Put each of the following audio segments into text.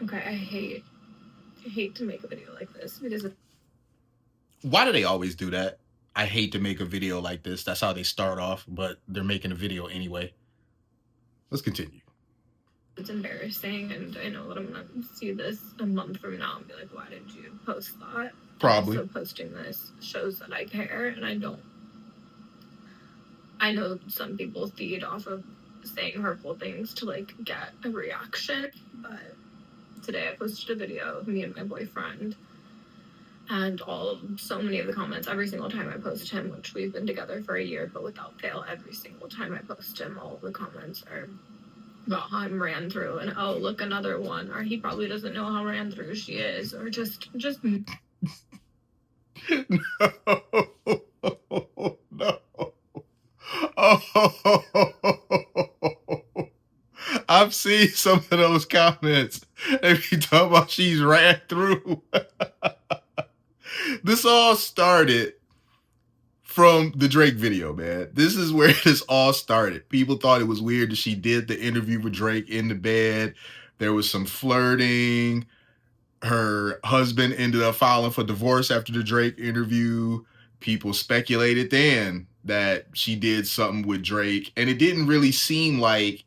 Okay, I hate to make a video like this because Why do they always do that? I hate to make a video like this. That's how they start off, but they're making a video anyway. Let's continue. it's embarrassing, and I know that I'm gonna see this a month from now and be like, why did you post that? Probably. Also, posting this shows that I care, and I don't. I know some people feed off of saying hurtful things to like get a reaction, but today I posted a video of me and my boyfriend, and so many of the comments every single time I post him, which we've been together for a year, but without fail, every single time I post him, all of the comments are about how I'm ran through, and oh, look, another one, or he probably doesn't know how ran through she is, or just No. Oh, I've seen some of those comments. They be talking about she's ran through. This all started from the Drake video, man. This is where this all started. People thought it was weird that she did the interview with Drake in the bed. There was some flirting. Her husband ended up filing for divorce after the Drake interview. People speculated then that she did something with Drake, and it didn't really seem like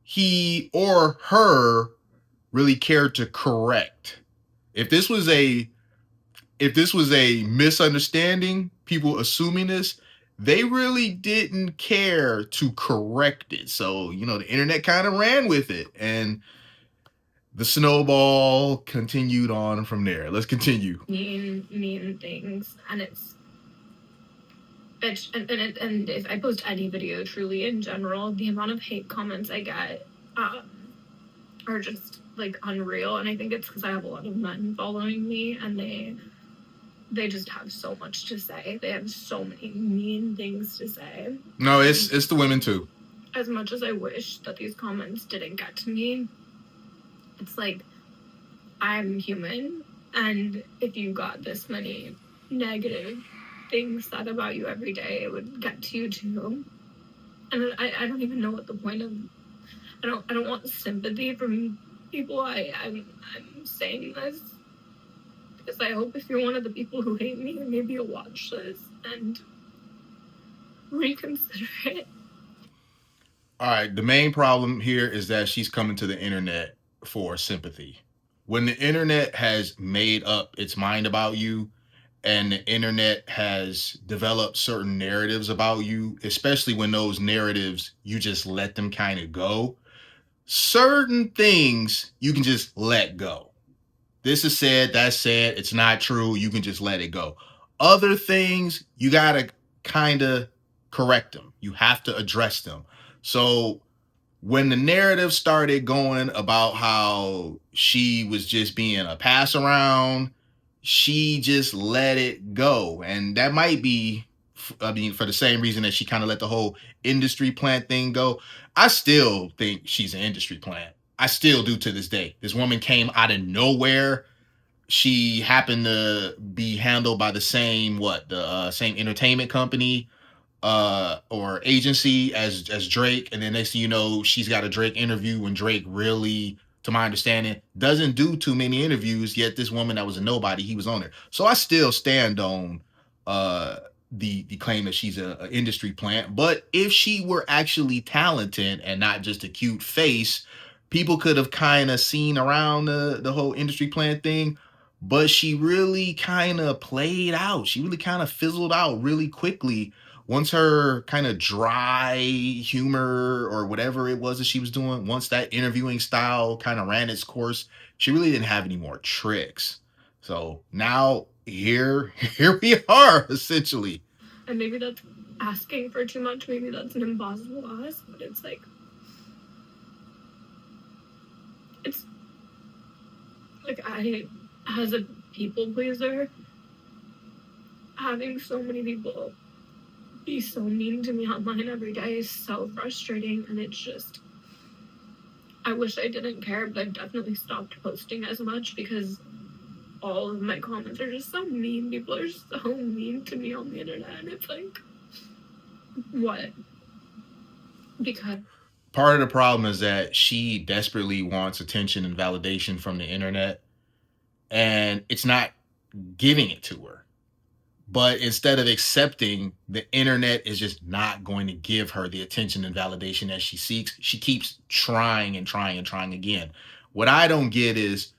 he or her really cared to correct. If this was a misunderstanding, people assuming this, they really didn't care to correct it. So, the internet kind of ran with it, and the snowball continued on from there. Let's continue. mean things, and it's and if I post any video, truly in general, the amount of hate comments I get are just like unreal, and I think it's because I have a lot of men following me, and they just have so much to say. They have so many mean things to say. No, it's the women too. As much as I wish that these comments didn't get to me, it's like, I'm human, and if you got this many negative things said about you every day, it would get to you too. And I don't even know what the point of. I don't want sympathy from people. I'm saying this because I hope if you're one of the people who hate me, maybe you'll watch this and reconsider it. All right, the main problem here is that she's coming to the internet for sympathy. When the internet has made up its mind about you, and the internet has developed certain narratives about you, especially when those narratives, you just let them kind of go. Certain things you can just let go. This is said, that's said, it's not true, you can just let it go. Other things, you got to kind of correct them. You have to address them. So when the narrative started going about how she was just being a pass around, she just let it go. And that might be, for the same reason that she kind of let the whole industry plant thing go. I still think she's an industry plant. I still do to this day. This woman came out of nowhere. She happened to be handled by the same same entertainment company or agency as Drake, and then next thing you know, she's got a Drake interview when Drake really, to my understanding, doesn't do too many interviews, yet this woman that was a nobody, he was on there. So I still stand on the claim that she's a industry plant. But if she were actually talented and not just a cute face, people could have kind of seen around the whole industry plant thing. But she really kind of played out. She really kind of fizzled out really quickly once her kind of dry humor or whatever it was that she was doing, once that interviewing style kind of ran its course, she really didn't have any more tricks. So now here we are, essentially. And maybe that's asking for too much. Maybe that's an impossible ask, but it's like, I, as a people pleaser, having so many people be so mean to me online every day is so frustrating, and it's just, I wish I didn't care, but I've definitely stopped posting as much because all of my comments are just so mean. People are so mean to me on the internet, and it's like, what? Because Part of the problem is that she desperately wants attention and validation from the internet, and it's not giving it to her. But instead of accepting, the internet is just not going to give her the attention and validation that she seeks. She keeps trying and trying and trying again. What I don't get is,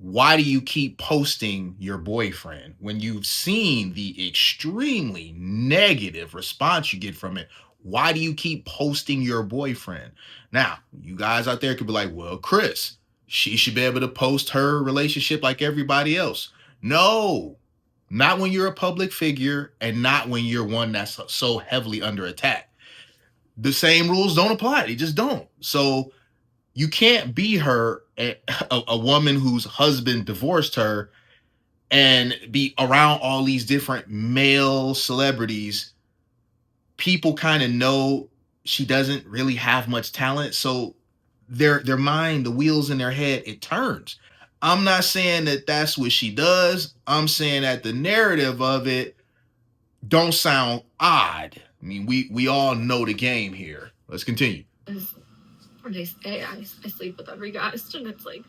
why do you keep posting your boyfriend when you've seen the extremely negative response you get from it? Why do you keep posting your boyfriend? Now, you guys out there could be like, well, Chris, she should be able to post her relationship like everybody else. No, not when you're a public figure, and not when you're one that's so heavily under attack. The same rules don't apply. They just don't. So you can't be her, a woman whose husband divorced her, and be around all these different male celebrities. People kind of know she doesn't really have much talent, so their mind, the wheels in their head, it turns. I'm not saying that that's what she does. I'm saying that the narrative of it don't sound odd. I mean, we all know the game here. Let's continue. They say I sleep with every guest, and it's like,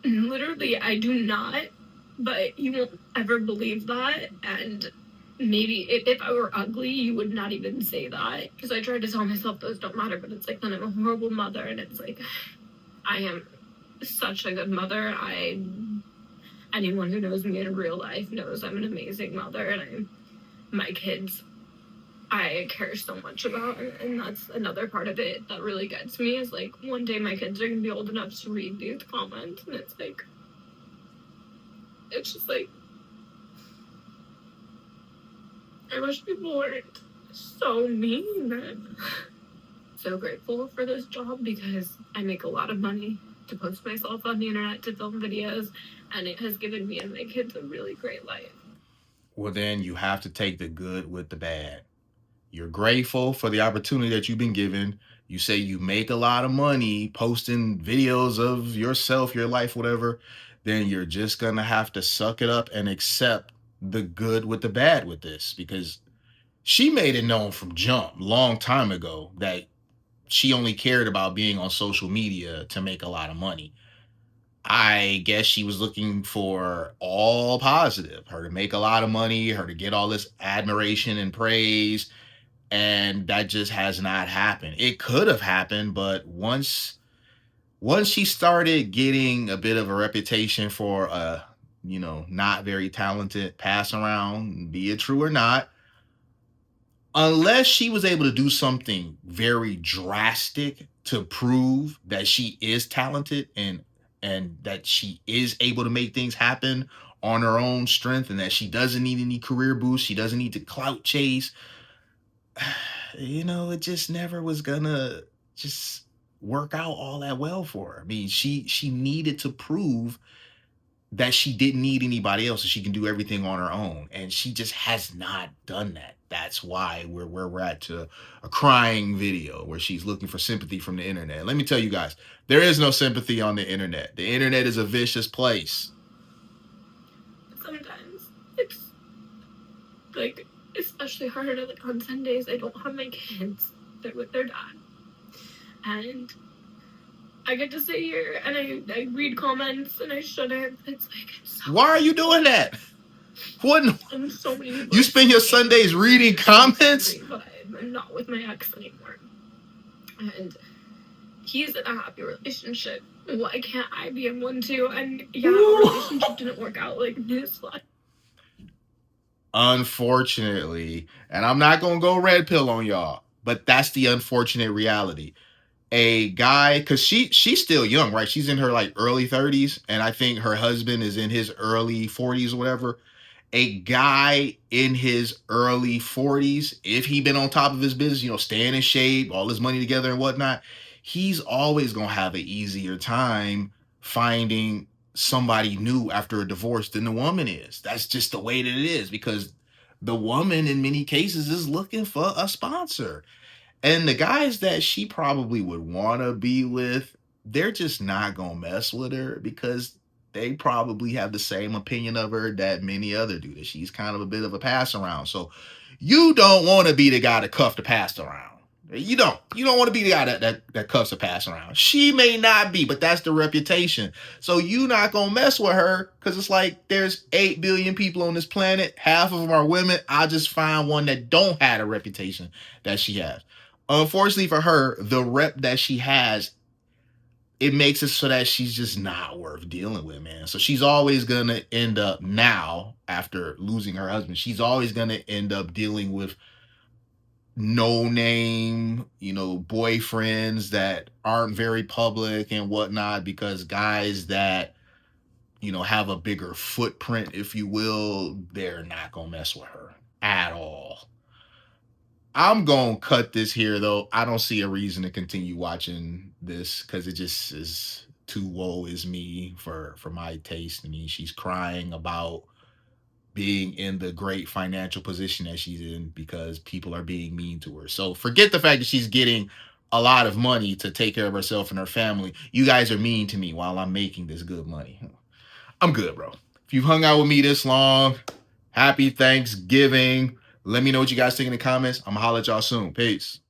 literally, I do not, but you won't ever believe that. And maybe if I were ugly, you would not even say that, because I tried to tell myself those don't matter, but it's like, then I'm a horrible mother, and it's like, I am such a good mother. Anyone who knows me in real life knows I'm an amazing mother, and my kids, I care so much about, and that's another part of it that really gets me, is like, one day my kids are gonna be old enough to read these comments, and it's just like, I wish people weren't so mean. So grateful for this job, because I make a lot of money to post myself on the internet, to film videos, and it has given me and my kids a really great life. Well, then you have to take the good with the bad. You're grateful for the opportunity that you've been given. You say you make a lot of money posting videos of yourself, your life, whatever. Then you're just going to have to suck it up and accept the good with the bad with this, because she made it known from jump, long time ago, that she only cared about being on social media to make a lot of money. I guess she was looking for all positive, her to make a lot of money, her to get all this admiration and praise, and that just has not happened. It could have happened, but once she started getting a bit of a reputation for not very talented pass around, be it true or not, unless she was able to do something very drastic to prove that she is talented, and that she is able to make things happen on her own strength, and that she doesn't need any career boost, she doesn't need to clout chase, it just never was gonna just work out all that well for her. I mean, she needed to prove that she didn't need anybody else, and she can do everything on her own, and she just has not done that. That's why we're where we're at, to a crying video where she's looking for sympathy from the internet. Let me tell you guys, there is no sympathy on the internet. The internet is a vicious place. Sometimes it's like, especially harder, like on Sundays, I don't have my kids, they're with their dad, and I get to sit here and I read comments and I shouldn't. It's like, why are you doing that? What? And so many you spend your Sundays reading comments? But I'm not with my ex anymore, and he's in a happy relationship. Why can't I be in one too? And yeah, our relationship didn't work out, like, newsflash. Unfortunately, and I'm not gonna go red pill on y'all, but that's the unfortunate reality. A guy, because she's still young, right? She's in her like early 30s, and I think her husband is in his early 40s or whatever. A guy in his early 40s, if he been on top of his business, staying in shape, all his money together and whatnot, he's always gonna have an easier time finding somebody new after a divorce than the woman is. That's just the way that it is, because the woman in many cases is looking for a sponsor. And the guys that she probably would want to be with, they're just not going to mess with her, because they probably have the same opinion of her that many other do, that she's kind of a bit of a pass around. So you don't want to be the guy to cuff the pass around. You don't want to be the guy that cuffs are passing around. She may not be, but that's the reputation. So you not gonna mess with her because it's like there's 8 billion people on this planet. Half of them are women. I'll just find one that don't have a reputation that she has. Unfortunately for her, the rep that she has, it makes it so that she's just not worth dealing with, man. So she's always gonna end up now, after losing her husband, she's always gonna end up dealing with no name, boyfriends that aren't very public and whatnot, because guys that, have a bigger footprint, if you will, they're not gonna mess with her at all. I'm gonna cut this here though. I don't see a reason to continue watching this because it just is too woe is me for my taste. I mean, she's crying about being in the great financial position that she's in because people are being mean to her. So forget the fact that she's getting a lot of money to take care of herself and her family. You guys are mean to me while I'm making this good money. I'm good, bro. If you've hung out with me this long, happy Thanksgiving. Let me know what you guys think in the comments. I'm gonna holler at y'all soon. Peace.